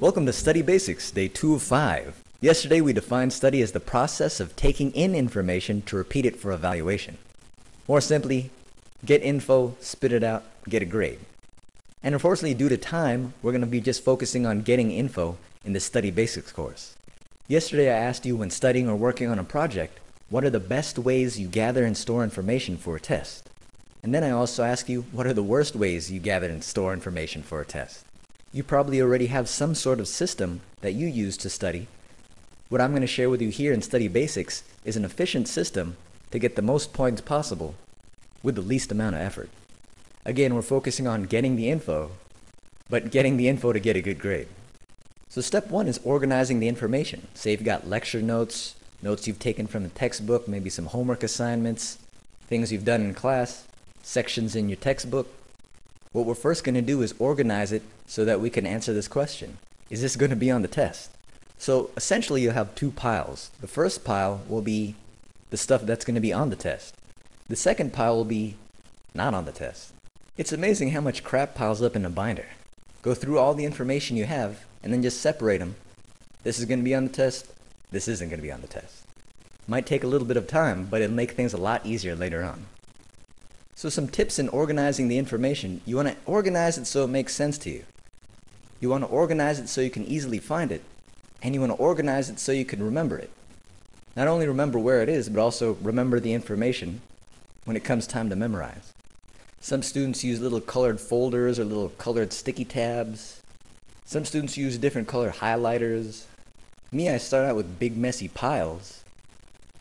Welcome to Study Basics, Day 2 of 5. Yesterday we defined study as the process of taking in information to repeat it for evaluation. More simply, get info, spit it out, get a grade. And unfortunately, due to time, we're going to be just focusing on getting info in the Study Basics course. Yesterday I asked you, when studying or working on a project, what are the best ways you gather and store information for a test? And then I also asked you, what are the worst ways you gather and store information for a test? You probably already have some sort of system that you use to study. What I'm going to share with you here in Study Basics is an efficient system to get the most points possible with the least amount of effort. Again, we're focusing on getting the info, but getting the info to get a good grade. So step one is organizing the information. Say you've got lecture notes, notes you've taken from the textbook, maybe some homework assignments, things you've done in class, sections in your textbook. What we're first going to do is organize it so that we can answer this question. Is this going to be on the test? So essentially you'll have two piles. The first pile will be the stuff that's going to be on the test. The second pile will be not on the test. It's amazing how much crap piles up in a binder. Go through all the information you have and then just separate them. This is going to be on the test. This isn't going to be on the test. Might take a little bit of time, but it'll make things a lot easier later on. So some tips in organizing the information. You want to organize it so it makes sense to you. You want to organize it so you can easily find it. And you want to organize it so you can remember it. Not only remember where it is, but also remember the information when it comes time to memorize. Some students use little colored folders or little colored sticky tabs. Some students use different color highlighters. Me, I start out with big messy piles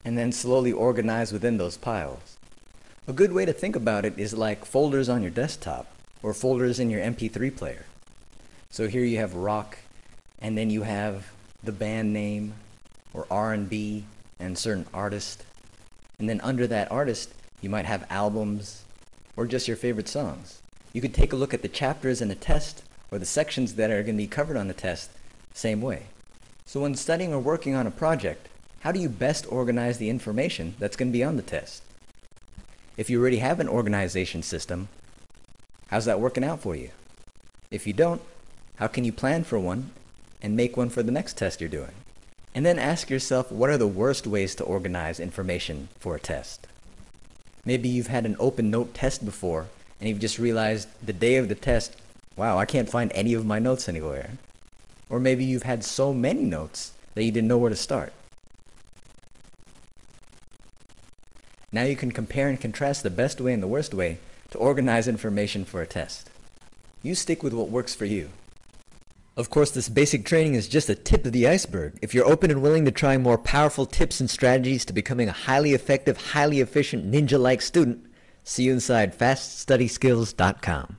and then slowly organize within those piles. A good way to think about it is like folders on your desktop or folders in your MP3 player. So here you have rock, and then you have the band name or R&B and certain artist. And then under that artist, you might have albums or just your favorite songs. You could take a look at the chapters in the test or the sections that are going to be covered on the test, same way. So when studying or working on a project, how do you best organize the information that's going to be on the test? If you already have an organization system, how's that working out for you? If you don't, how can you plan for one and make one for the next test you're doing? And then ask yourself, what are the worst ways to organize information for a test? Maybe you've had an open note test before and you've just realized the day of the test, wow, I can't find any of my notes anywhere. Or maybe you've had so many notes that you didn't know where to start. Now you can compare and contrast the best way and the worst way to organize information for a test. You stick with what works for you. Of course, this basic training is just a tip of the iceberg. If you're open and willing to try more powerful tips and strategies to becoming a highly effective, highly efficient, ninja-like student, see you inside FastStudySkills.com.